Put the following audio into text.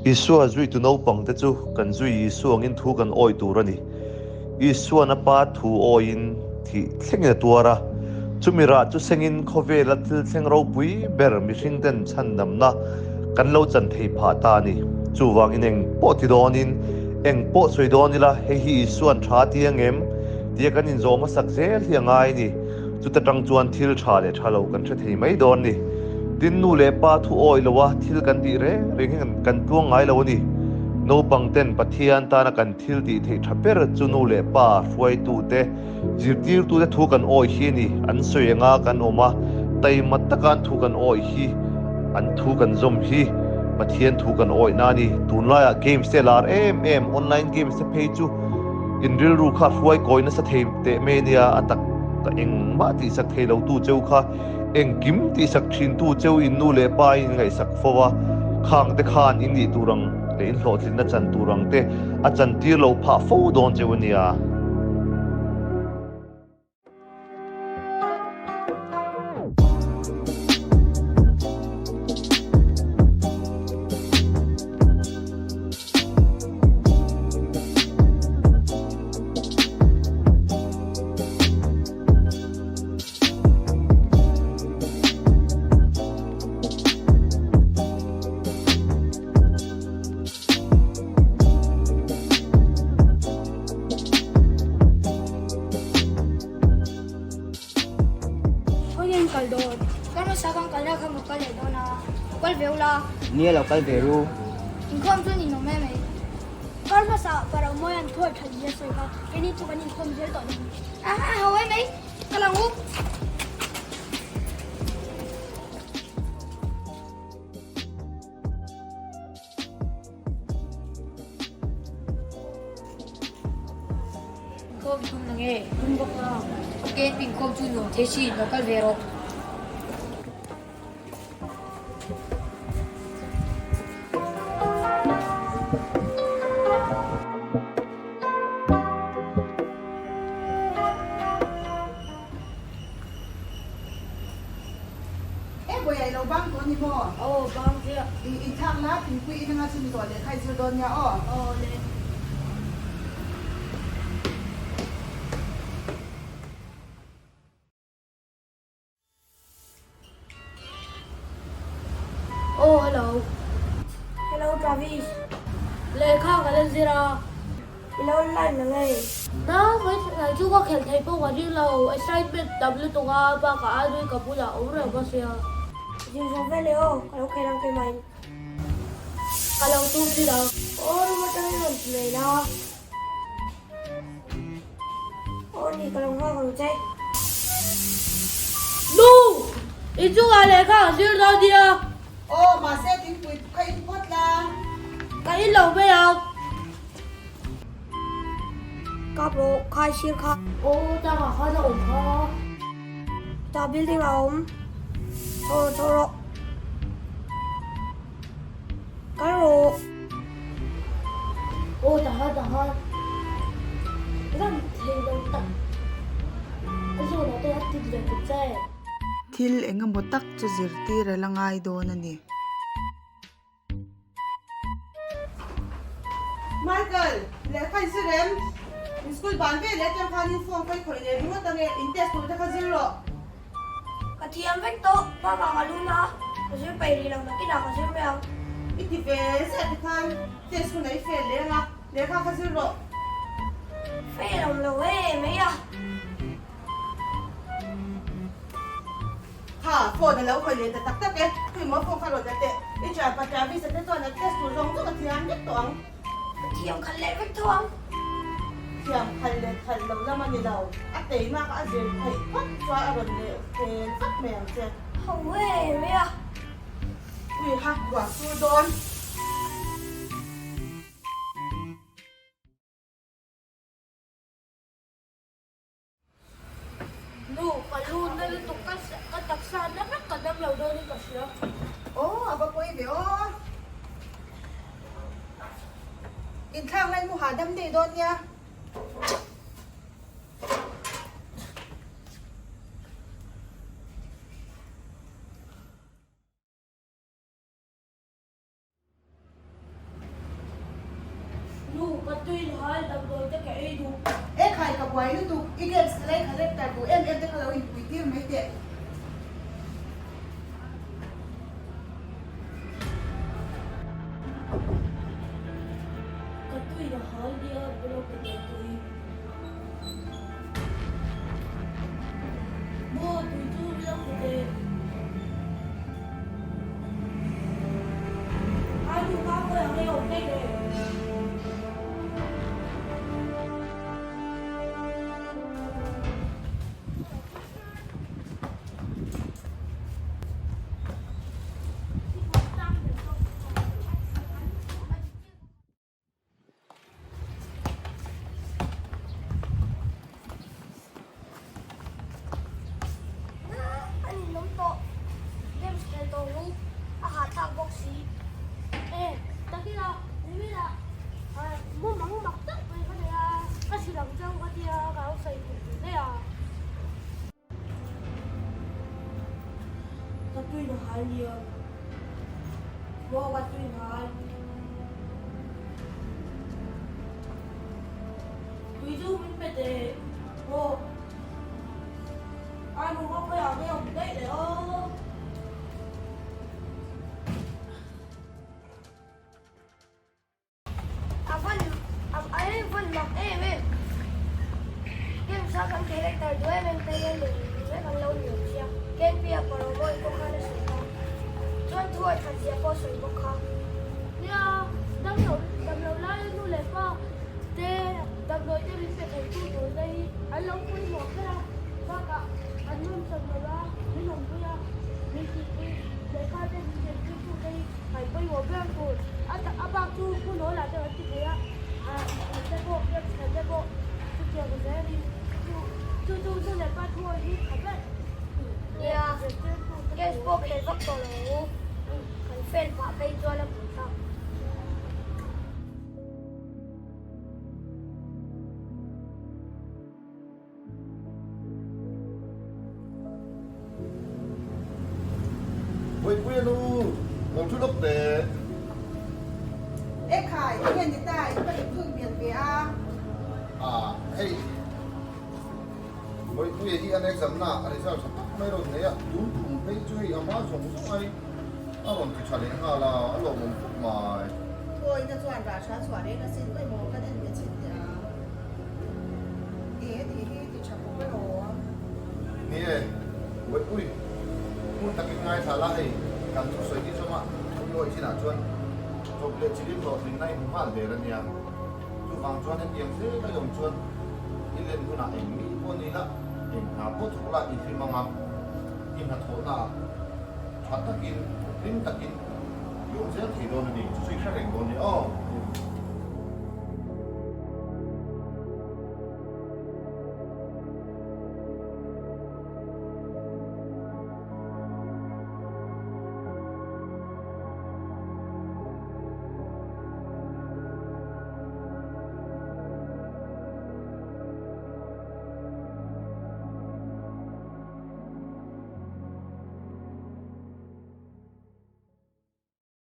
Isua zui tu no pang te chu kan zui isuang in thu kan oi turani Isua na pa thu oin thi thlengna tuara chumira chu sengin khovela thil thleng ro pui ber mi hring ten chan namna kan lo chan thei pha ta ni chuwang in eng po ti donin eng po soi donila hi isuan tha ti angem tia kan in zoma sak zel hiangai ni chu ta tang chuan thil tha le thalo kan the thei mai don ni tin nu le pa thu oi lowa thil kan ti re ring kan tuang ngai lo ni no pang ten pathian ta na kan thil ti thei thaper chu nu le pa fuai tu te zirtir tu te thu kan oi hi ni an soyenga kan oma tai mat ta kan thu kan oi hi an thu kan zom hi pathian thu kan oi na ni tunla game seller em online game se phe chu in real ru kha fuai koina sa thei te me nia atak ka eng ma ti sak thei lo tu cheu kha eng kim ti sak thin tu cheu in nu le pa in ngai sak fowa khang te khan in ni turang le in hlo thlin na chan turang te a chan tir lo pha fo don cheu nia Nia local veru. Income tu ni no meme. Karma sa para mo yan thor thadi so ka. Kini tu kan income jel to. Hawai mai. Kalang u. Income tu nange. Tumbo ka. Again income tu no jeshi local veru. Oh, bang dia. Itang na pingpui ina nga sumito le kai sudon niya Oh, le. Oh, hello. Hello, Travis. Le kha ka le zira. Hello, online na ngay. Na mai ngai chu ko khel thai po wa di lo assignment w to ga ba ka adui ka pula ore ba sia. Jin so vele oh, kalau kailang kay main. Kalau tu di lo. Oh, mata ngon play na. Oh, ni kalau nga kang chay. No! Itu ga le kha zir da dia. ma se pingpui kai pot la Kai lo be ya. Kapro, khai shir kha. Oh, ta ga kha da om kha. Ta building la om. Thoro. Karo. Oh, ta ha. Ram thei lo ta. Aso na te atti de ku chai. Thil enga motak chu zirti relangai don ani Michael le kai sirem school ban ve le tem khani phone kai khoi le ringa tange intest tu ta khaziro Katiam vek to, pa kakaluna. Kasi pairi lang na kita kasi may iti ve se kan test ku nai fail le nga le kha khaziro fail ang lawe, may ha phone la khoi le ta tak tak ke kui mo phone khalo ta te i cha pa ta vi se te to na test tu rong tu ka thian dik to ang Katiam kalle vek to ang. thiam khal le khal lo la man ni law a te ma ka azir thai pat chwa a ron le te fat me ang che Hawe, may ui ha wa su don No, kalun na ito kataksan na nakadamlaw daw ni Kasya. aba ko ibe in thang lai mu ha dam de don ya ấy đủ ấy khai cả quái nó đủ ý kiến lấy khai lấy cả đủ em thấy khai lấy quỷ tiêu mấy thế cái tuổi là hỏi đi ở bên đâu cái tuổi mua tuổi chú bên đâu cái ai cũng có cái này ok đấy anh nóng to game sẽ to luôn à thằng bác sĩ eh tapi lah ini lah mau mau maksa mereka dia kasih langsung ke dia kalau saya itu dia tapi dah hal dia mau waktu hal tujuh minit deh mau anu apa yang dia udah deh oh anh vẫn mặc em game sao kan character dua em pengen dulu kan lâu nhiều chia game pia kalau mau ikut kan suka tuan tua kan siapa suka kan dia đâm đầu lá lên nuôi lẹp qua thế đâm đầu cho mình phải thành tu rồi đây anh lâu quay một cái là và cả anh luôn sầm đầu lá mình không quay à mình chỉ quay để coi trên trên tu đây phải quay một bên rồi anh bao tu cũng nói là cho anh chị á sẽ bộ việc sẽ bộ sự kiện của gia đình tu cho lẹp qua thôi đi phải vậy ya game sport hệ vấp tổ lỗ kan fan pak bay cho là cũng sao Ôi quên luôn, một chút lúc để ấy khai ý kiến người ta ý phải thương biệt về à hey, ôi tôi đi anh exam na, anh sao sắp mấy rồi thế ạ? Đúng cũng thấy chui à má sống sống ai, à còn thì trả lời hà là anh lòng một phút mà, thôi nó chọn ra sáng chọn đấy nó xin cái mồ cái này để xin ya thì chẳng có cái đồ nè, ôi, muốn tập cái ngay thà lại, cần thu sợi đi cho mà, không lỗi chỉ là chuan, chụp lệ chỉ điểm rồi đến nay cũng hoàn để rồi nè, chụp vàng chuan em tiếng thế cái dòng chuan, đi lên cũng là em mỹ con đi đó, em hả bút chụp lại thì mà ngắm, em hả thốn là, thoát takin, lim takin, dùng dễ thì đồ này suy khắc hình đồ này,